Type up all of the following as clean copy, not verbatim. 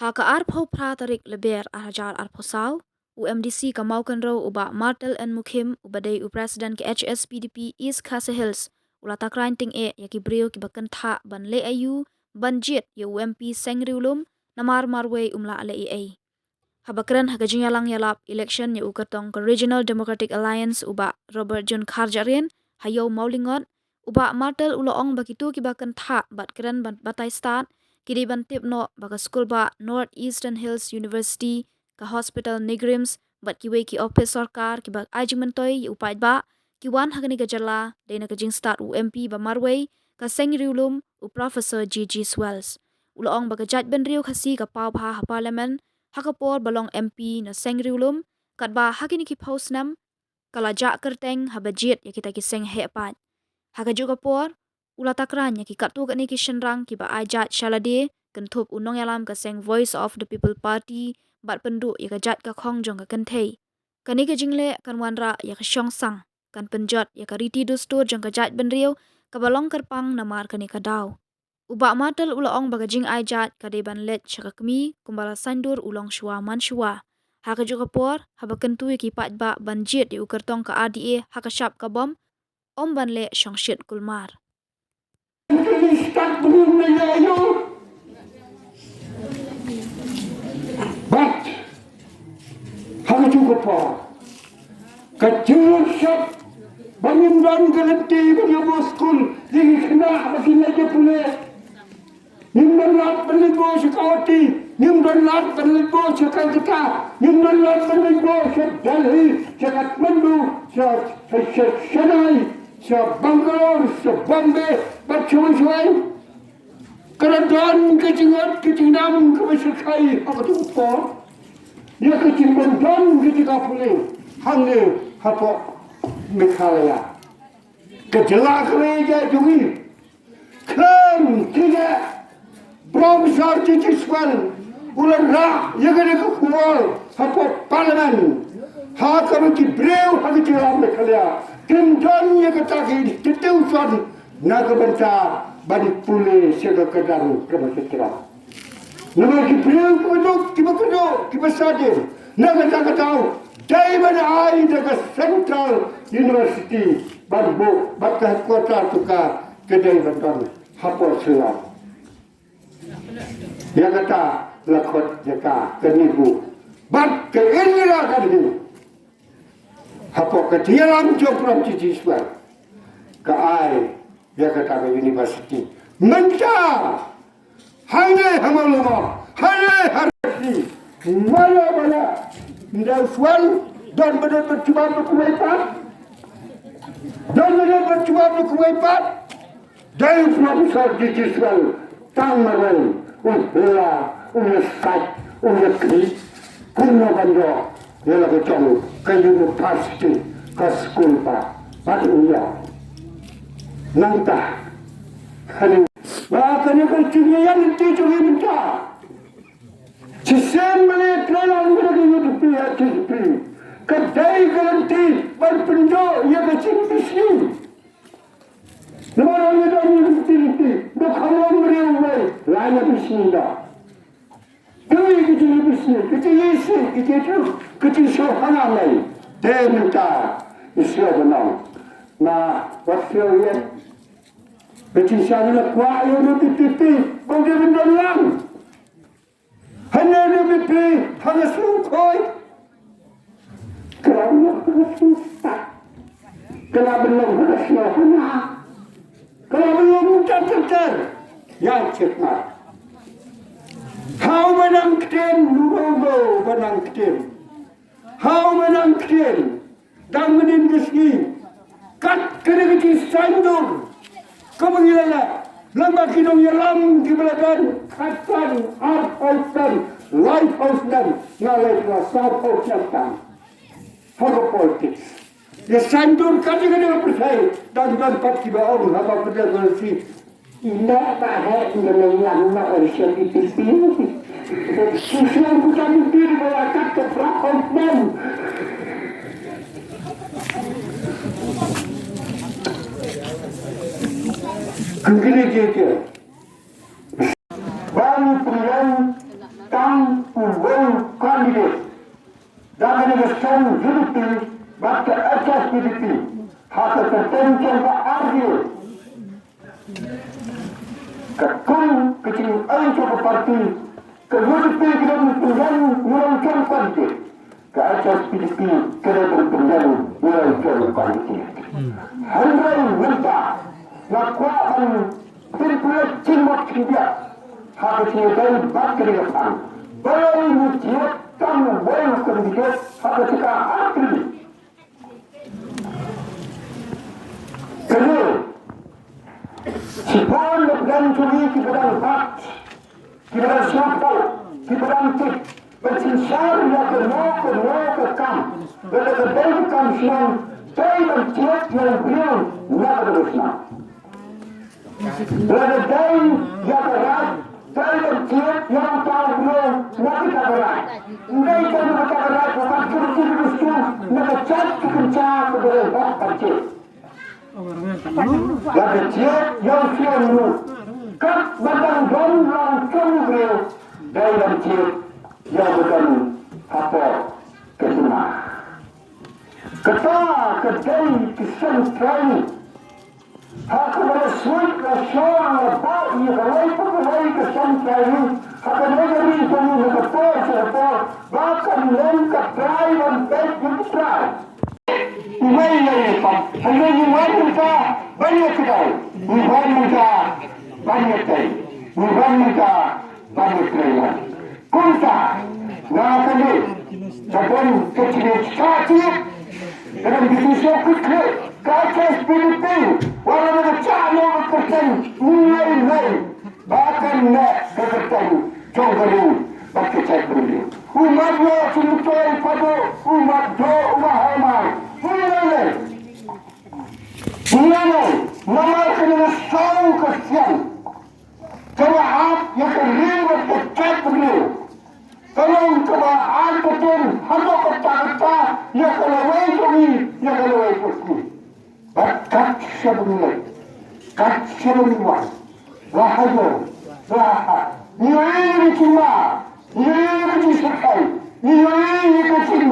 Haka arpo pratarik leber arajar arpo saw, UMDC kamaukan raw uba Martel and Mukim ubadai Presiden ke HSPDP East Khasi Hills ulatak ranting yaki brio ki bakan tha ban le ayu ban jit ya UMP sengriulum namar marwe umla ale ai. Habakran hagajing yalang yalap election ya ukatong ke Regional Democratic Alliance uba Robert John Kharjarian hayo maulingot uba Martel uloong bakitu ki bakan tha bat keren batai start kiri ban tip no baka school ba North Eastern Hills University ka hospital Negrims bat kiwe ki office sarkar ki bak ajimentoy upai ba ki wan hagani gajala dena kajing start UMP ba marway ka sengriulum u Professor G.G. Swells uloong baka jaj benriu khasi ka pau ha parliament hakapor balong MP na sengriulum kat ba hakini ki post nam kala ja kerteng habajit ya kita ki seng hepat hagaju kapor ula takran ya ki katu gani ki shenrang ki ba ajat shalade kentup unong yalam ka seng Voice of the People Party bat pendu ya ka jat ka khong jong ka kentei kani ka jingle kan wanra ya ka shong sang kan penjot ya ka riti dustur jong ka jat benriu ka balong kerpang namar kani ka daw uba matel ulaong bagajing ajat ka deban let syakakmi kumbala sandur ulong shua man shua hagaju kapor habakentu ki pat ba banjit di ukertong ka RDA hakashap ka bom om ban le shong shit kulmar But hagaju kapor kecil syap bangun dan garanti bagi school jadi kena bagi lagi pula nimdan lat penlibo sekawati nimdan lat penlibo sekawata nimdan lat penlibo sekdalhi sekatmandu Chennai Bangalore Bombay Bachumai keradaan kejingat kejinam kebesakai apa tu apa dia kejimban ketika pula hanya apa Meghalaya kejelak reja jungi klan tiga Profesor G.G. Swells ular rak yagane ke kual apa parlimen hakam ki breu hagi tilam Meghalaya kendan ya kataki tetu son naga banta bani pule sega kedan kemasitra nama ki breu kodok ki basadir naga tak tahu dari mana ai dekat Central University Banbo bakah kota tuka kedai bantuan hapor selam yang kata lakot jaka kenibu bat ke inilah kadi hapor ketialam jopram G.G. Swells ke ai yang kata ke university menta hanya hamaluma hanya harfi mana dan Swells dan benar bercuba berkuaipat dan benar bercuba berkuaipat dari Profesor G.G. Swells tang marai ulah skat kri kuno banjo dia lagi cong ke university ke school pa padu ya nangta kani bahkan kan yang itu minta Sistem mana kerana lagi itu PHP kedai garanti berpenjok ia kecil bisni nama orang itu garanti berkawan beriawai lain bisni dah demi kecil bisni kecil isi kecil sohana lagi dia minta Islam benar nah waktu yang kecil sana kuat yang itu kau dia mendalam hanya lebih hanya sungkoi kerana susah kerana belum bersiapana kerana belum tercatat yang cepat how menang tim lugo menang tim how menang tim dan menindusni kat kena kecil sandur kemengilalah lama kidong yalam di belakang katan arpaitan lighthouse dan ngalai dua South Ocean for politics ya sandur kadang-kadang percaya dan pat kiba orang apa pada versi ina tak menang na Asian TV susun bukan diri melakukan keprakonan kegini dia baru pilihan tang election unity baca HSPDP hak tertentu ke argue ketum kecil aja ke parti ke unity kita berpindah melakukan parti ke HSPDP kita berpindah melakukan parti handai minta lakukan pilpres cimot dia hak kecil bakri ketam baru mujiat kamu boleh kerja hak kecil arti kedua Sipon dan curi kepada hak, kepada siapa, kepada antik, bersinsar yang kedua kam, berkedai kam siang, day dan tiap yang beriang nak berusna. Berkedai yang berat, day dan tiap yang tahu beriang nak kita berat. Day kan kita berat, bukan kerja berustu, nak cat kerja kepada hak kerja. Lalu tiap yang siapa kat batang gondang kembali dalam tiap yang bukan apa kesana. Kata kedai kesan kali hak bersuit nasional apa ia kalau kedai kesan kali hak negeri kami berkata siapa bahkan lengkap try dan baik try. Ini hanya mereka banyak kedai, mereka banyak kedai, mereka banyak kedai. Kunta, nak kali, kapan kecil sakit, dalam bisnis kecil, kaca Filipin, walau mereka cakap berkata lain, bahkan nak berkata jonggalu, berkata beri. Umat lo cintai pada umat do umahamai. Mulai nama kena tahu kesian. Kebahat yang terlibat dekat beliau. Kalau kebahat betul, hanya kata-kata yang kelewai kami, yang kelewai kami. Berkat sebelum, kat sebelum, wahyu, wahai. Ini cuma, ini disekai, ini kecil.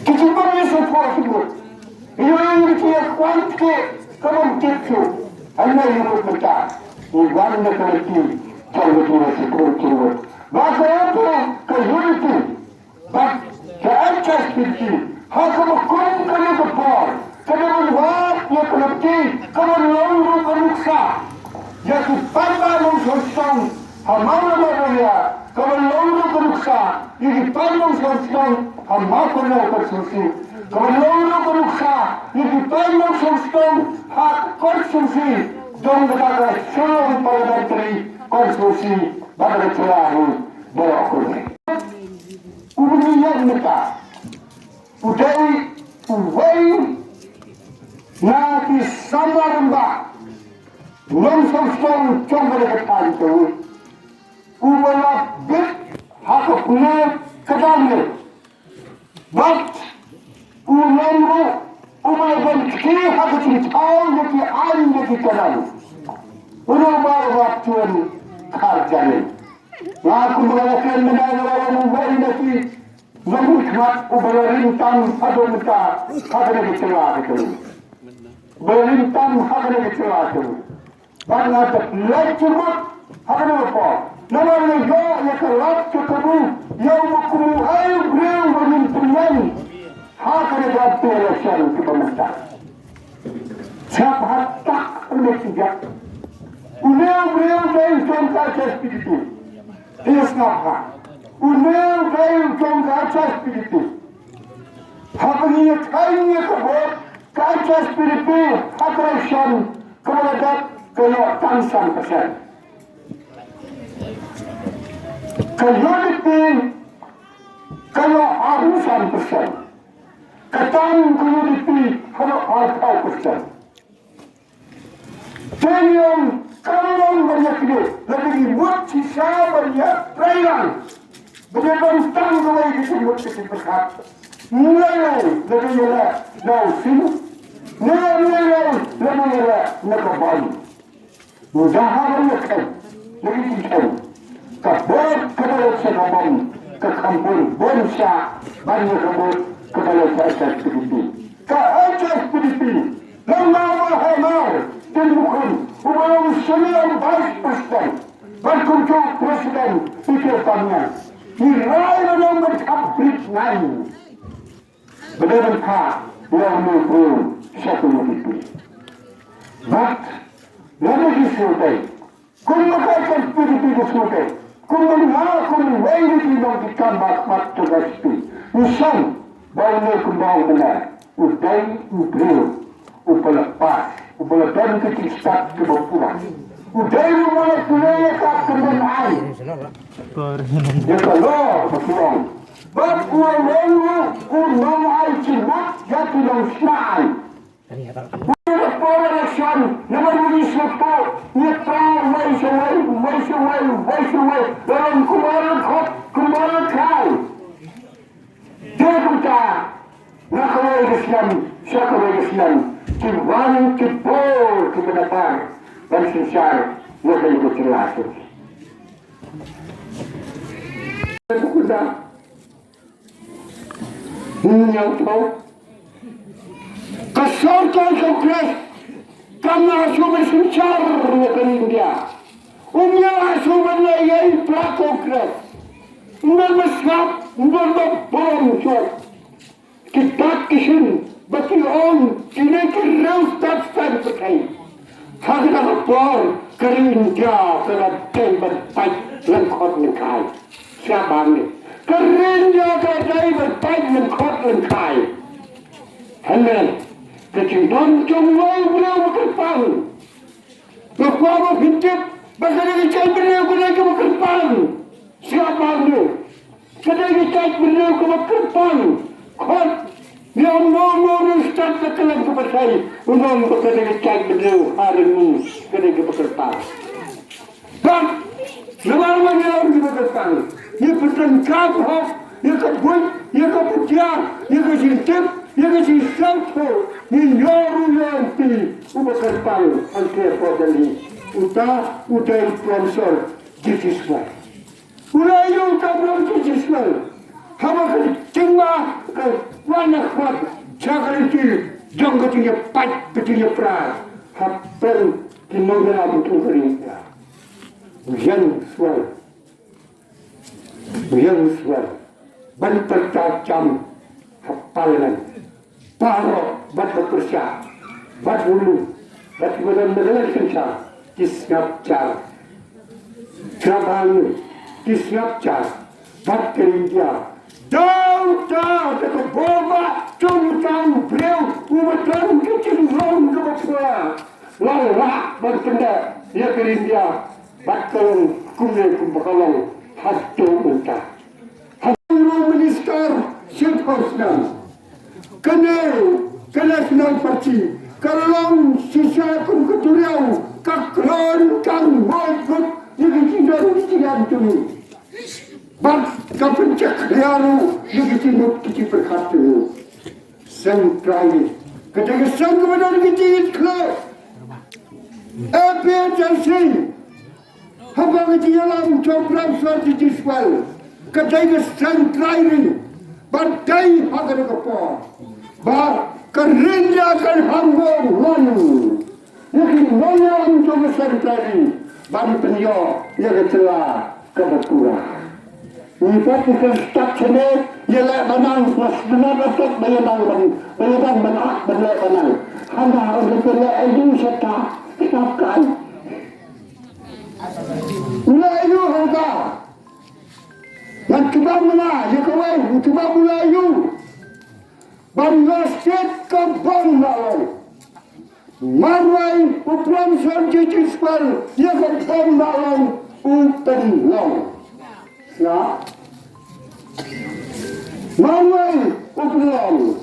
Kecil mana sesuatu itu? Ini dia kuantik kalau gitu. Anda yang berkata, iwan negeri kalau dia seperti itu. Maka apa kehidupan? Bak keatas itu. Hak berkum kalau kepar. Kalau berbuat ya keleti. Kalau lalu keruksa. Ya kita mengusung. Hamana beraya. Kalau lalu keruksa. Ini pandang sosok. Hamaka nak kersusi. Kalau lalu keruksa. Ini pandang sosok. Hak kersusi. Dong kata seluruh parliamentary konstitusi pada terakhir berlaku. Ujian mereka, uway nanti sama lembah, non-sosong cuma dekat itu, uwala bit hak punya kedamnya, bat ulamru umay banti hak ciptaw yang anda dikatakan. Udah waktuan kerjanya. Aku mengatakan mengenai umur ini membuat berlintang pada mereka pada kecelakaan itu. Berlintang pada kecelakaan itu. Karena terlajumut pada apa? Namanya yang kelak ketemu yang berkumpul air beliau berlintang. Hak ada election ke pemerintah. Siapa tak bertiga. Beliau dari contoh HSPDP. Dia kenapa? Beliau dari contoh HSPDP. Habisnya kayaknya kebot HSPDP aggression kepada kayak tansan persen. Kehidupan kayak arusan persen. Ketan kehidupan kayak arpau persen. Jangan kalau banyak itu, lebih buat sisa banyak perayaan. Berbantang mulai disebut berkat. Mulai lebih mulai lau sini, mulai lebih nak balik. Mudah banyak kan, lebih tinggi. Kabut kepada senaman, ke kampung Bonsa banyak rambut kepala HSPDP. Ke HSPDP lembaga hamar dan bukan ubah senior vice president berkunjung presiden itu tanya nilai nomor kabrit naik benar kah yang mengurus satu PDP. But lalu disultai kung makaikan PDP disultai kung kung wajib dilakukan mat tugaspi usang bawa kembang benar udai ubrio upelepas upelepan ketistak kebepuan udai mulai kulaya kat kendaraan dia kalau berpulang but uang uang cimat jatuh dalam senarai Election nomor 21 netral Waisawai dalam kembali kau dia kita nak Islam siapa Islam Tuhan kebor kebenaran dan sesar wahai itu jelas kita tahu kesorkan kongres karena hasil bersencar ke India umumnya hasil berlayai pra-kongres bermesrap berbom kita kishin bagi orang kini kerus tak berkait harga kapal ke India kena tembak baik lengkot lengkai siapa ni ke India kena baik lengkot lengkai Henry kecintaan jumlah beliau berkepang berkuasa hidup bagaimana cai beliau kena berkepang siapa dia kena cai beliau kena berkepang kot yang mau start kekelang kepercayaan untuk kena cai beliau hari ini kena berkepang dan nama-nama yang berkepang ia bertengkar ia kebun ia kepujian ia kecintaan ia kasi santo ninyoru yanti umakarpal ang kaya podali uta sponsor jisiswa ulayo kabrang jisiswa hama kali tingma wanak wat jagaliti jangkatinya pat ketinya pra hapel kinonggala betul keringa ujian swal bantar tajam hapalan paro bat bekerja bat bulu bat benar-benar kerja disngap car trabalho disngap car bat kerja jauh ke bomba jumlah breu umatan kecil long ke bawah lalah bertenda ya kerja bat kalong kumel kumbakalong hatu unta hatu minister Syedhosna kena senang parti kalau sisa kum keturiau kakron kang boykot dikitindan tumi bak kapencak liaru dikitinut kiti berkatu sentrai ketika sang kebenar kiti kle emergency haba kiti dalam program suatu diswal ketika sentrai Bantai agar kapal, bah kerja kan hambur lalu. Mungkin banyak untuk sentari, ban penyo yang celah kebetulan. Ini kita start sini, ialah benang mas benar betul bayang benak benar benang. Hanya untuk benar itu serta kitabkan. Mulai itu harga. Yang kita mana, ya kawan, kita Melayu, bangsa state kampung lalu, marwai upram sanjiji spal, ya kampung lalu, upen lalu, ya, marwai upram lalu,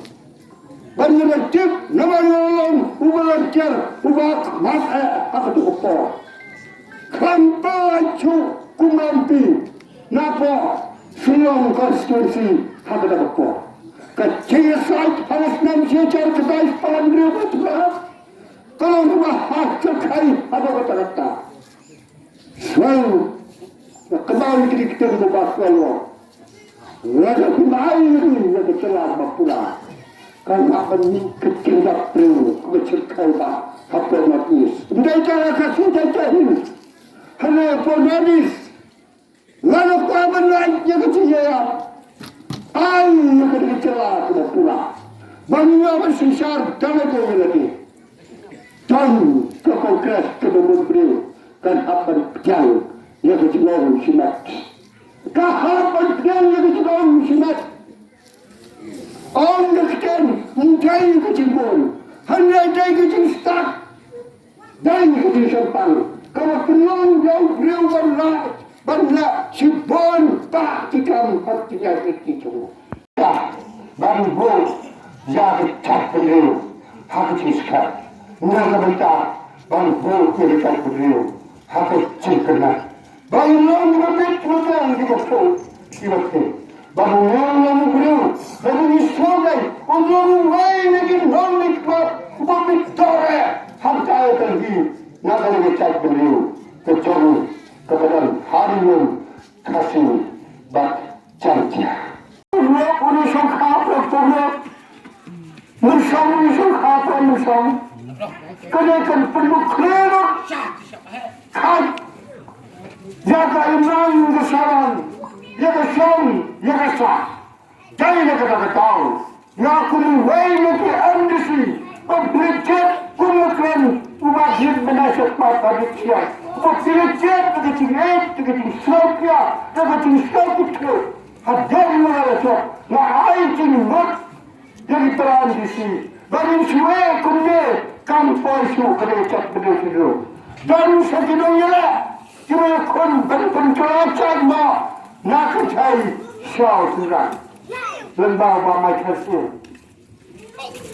bangsa tip, nama lalu, ubalajar, ubak, mat, apa tu apa, kampung cu kumampi, napa? Sulung konstitusi hak apa? Kecil saja harus nam sejar kedai palang berapa? Kalau rumah hak terkait apa kata-kata? Selalu kembali kita berbahas lalu. Lada kumai ni lada celah bapula. Kan apa ni kecil dah perlu bercerkai bah apa matis. Mereka kasih jajahin. Hanya ponanis. Lalu kawan lain yang kecil ya. Ay yang kecil celah bapula. Bangga bersisar dalam dua lagi. Dan ke kongres ke beliau kan apa yang kecil orang simat. Kahapan yang kecil orang simat. Orang kecil, mungkin kecil pun. Hanya dia kecil start. Dan kecil sempang. Kalau penuh yang beliau berlah si bon tak tikam hatinya kecil. Baru bos jadi tak beliau. Hak kecil sekat. Mereka minta baru bos jadi tak beliau. Hak kecil kena. Baru orang berbeza dengan di waktu. Baru yang beliau, baru disogai, untuk lain lagi non ikut, berbicara, harga tinggi, nak lagi cak beliau, kecuali kepada hari yang kasih bak cantik. Urusan apa pun, urusan apa urusan, kenaikan penduduk kelima, kan, jaga iman kesalahan. Ya kesal, ya kesal. Jangan kata tahu. Ya kunu wain ke amdisi. Pemberikat kumukran wajib menasib pada dia. Pemberikat begitu sopya, begitu sopya. Hadir mengalah. Na aitin mat dari terandisi. Bagi suwe kumne kampoi su kerajaan begitu. Dan sekitarnya cuma kon berpencacat ma. Nak cari syau surat lembah bamai kasih.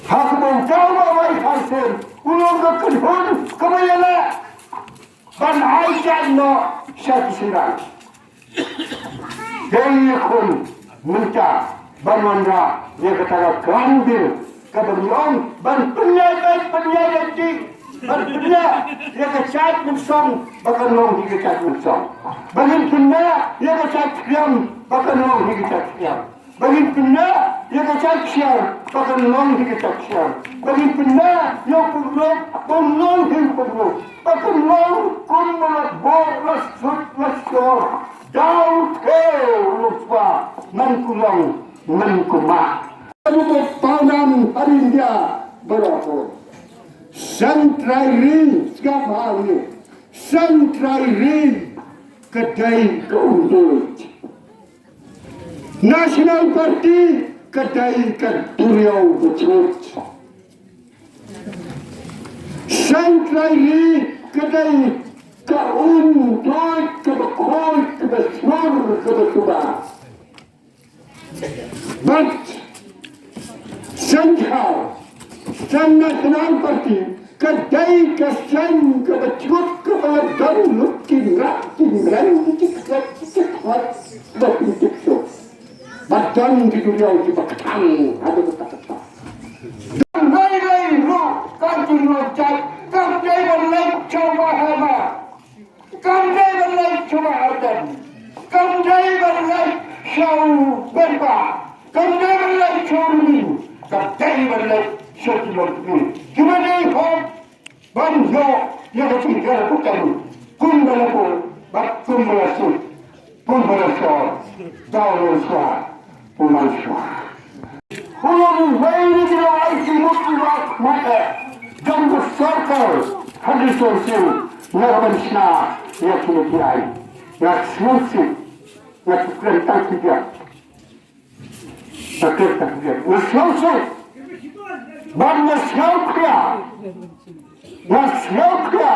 Hak menjauh bamai kasih. Ulung kekenhun kemayala. Dan aisyah no syau surat. Jadi kun minta banwanda dia kata kerambil keberlian ban penyadat di Berpindah, dia kecat bersong, bahkan long dia kecat bersong. Bagi pindah, dia kecat siang, bahkan long dia kecat siang. Bagi pindah, dia kecat siang, bahkan long dia kecat siang. Bagi pindah, dia pulung dia pulung. Bahkan long, kumbalat bolas sut lasor. Daun lupa, mankulang, mankumak. Untuk tanam hari dia berapa? Sentrairin sekarang hari Sentrairin kedai keundur Nasional Parti kedai keduriau becut Sentrairin kedai keundur kebekol kebesur kebesubah But Sentrairin Sang Nasional Parti kedai kesan kebecut kebeladang lukin rakin rantik lukin tikso badan di dunia di bakang ada kata-kata dan lain-lain roh kancing locak kandai berlaik coba hama kandai berlaik coba adan kandai berlaik syau berba kandai berlaik syurmi kandai berlaik syurmi cuma dia ikut banjo yang tinggal bukan kumbalaku bat kumbalasu kumbalasor dawlaswa pumaswa hulang waini bila aiki mutluak mata dan bersarkar hadis sorsil narabensna ya kini ya semua ya kerentang tiga kerentang tiga semua Nasyaukya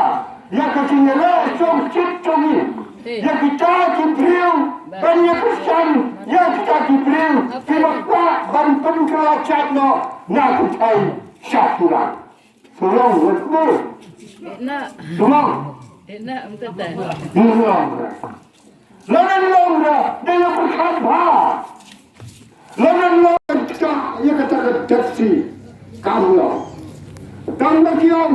yang kecinyalah som ciptoni yang kita kipriu banyak kesan yang kita kipriu kimakwa ban penkelacak no nak kucai syakuran tolong waktu tolong tolong lalu dia berkata lalu kita yang kata kedaksi kamu tambah kiam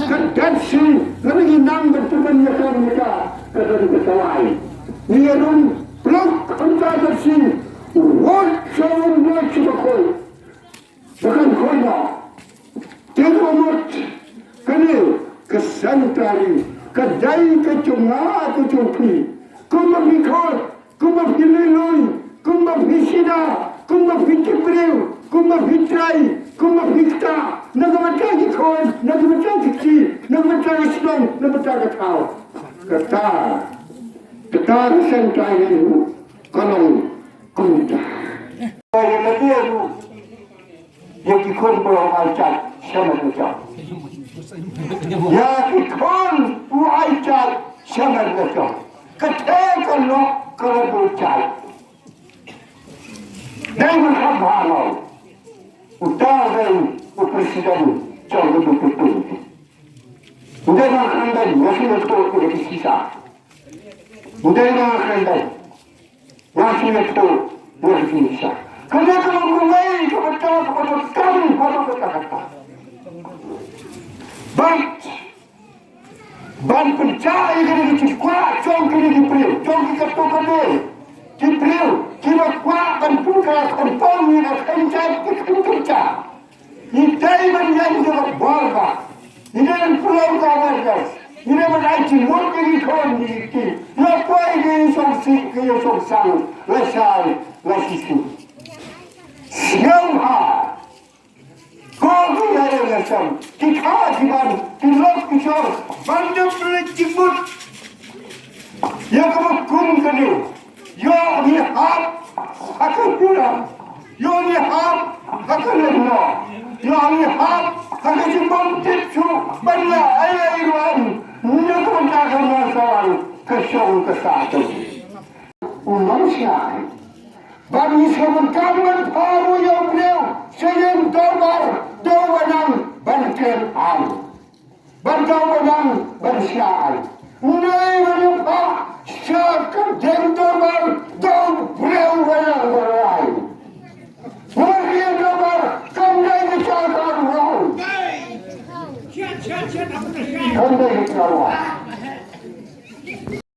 kedaksi lagi nang berteman mereka kata kesalahan nirun blok angka bersih what someone wants to call bukan koina terumut kene kesantari kedai kecunga kecungki kuma bikol kuma bililui kuma bisida kuma bikibreu kuma bitrai kuma bikta nagamata gikon nagamata giki nagamata islam nagamata gatau kata kesantari kolong kunta yang lebih tu yang ikut berwajib sama macam yang ikut berwajib sama macam ketika nak kerajaan dan berkhabar utara presiden jauh betul udah nak anda masih nak tu sisa udah nak anda masih nak tu sisa kerana kalau mulai kepada kami pada kata ban pencari kena dikuat jom kena dipriu jom kita kena dipriu kita kuat dan buka konfirm ni nak kerja ini menjadi juga barba ini pulau kawasan ini menjadi mungkin ikon di apa ini songsi lesai lesisu siapa kau yang macam kita jiban kilok kisah bandar berjibut yang kamu kum kene yo ni hap akan pulang yo ni hap akan leno yo ni hap akan jiban tipu benda ayah iruan nak menjaga masalah kesatu manusia bagi sementara baru yang beliau sehingga gambar dawanan berkenaan berdawanan bersial mulai berjumpa sekedar gambar dan beliau yang berlain mulai gambar kandai bicara roh kandai bicara